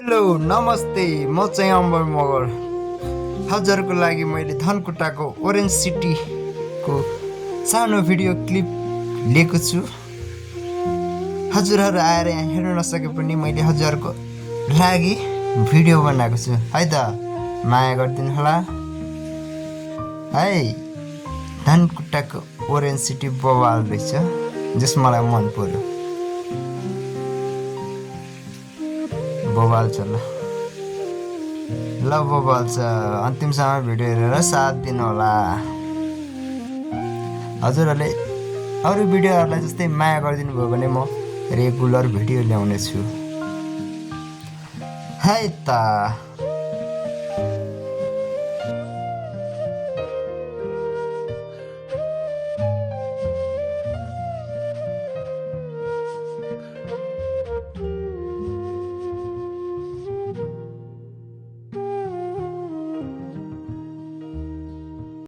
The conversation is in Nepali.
हेलो नमस्ते म चाहिँ अम्बर मगर हजुरको लागि मैले धनकुटाको ओरेन्ज सिटीको सानो भिडियो क्लिप लिएको छु। हजुरहरू आएर यहाँ हेर्न नसके पनि मैले हजुरहरूको लागि भिडियो बनाएको छु है त, माया गरिदिनु होला है। धनकुटाको ओरेन्ज सिटी बवाल रहेछ, जस मलाई मन पर्यो। बवाल छ ल बवाल छ। अन्तिमसम्म भिडियो हेरेर साथ दिनु होला। हजुरहरूले अरू भिडियोहरूलाई जस्तै माया गरिदिनु भयो भने म रेगुलर भिडियो ल्याउने छु है त।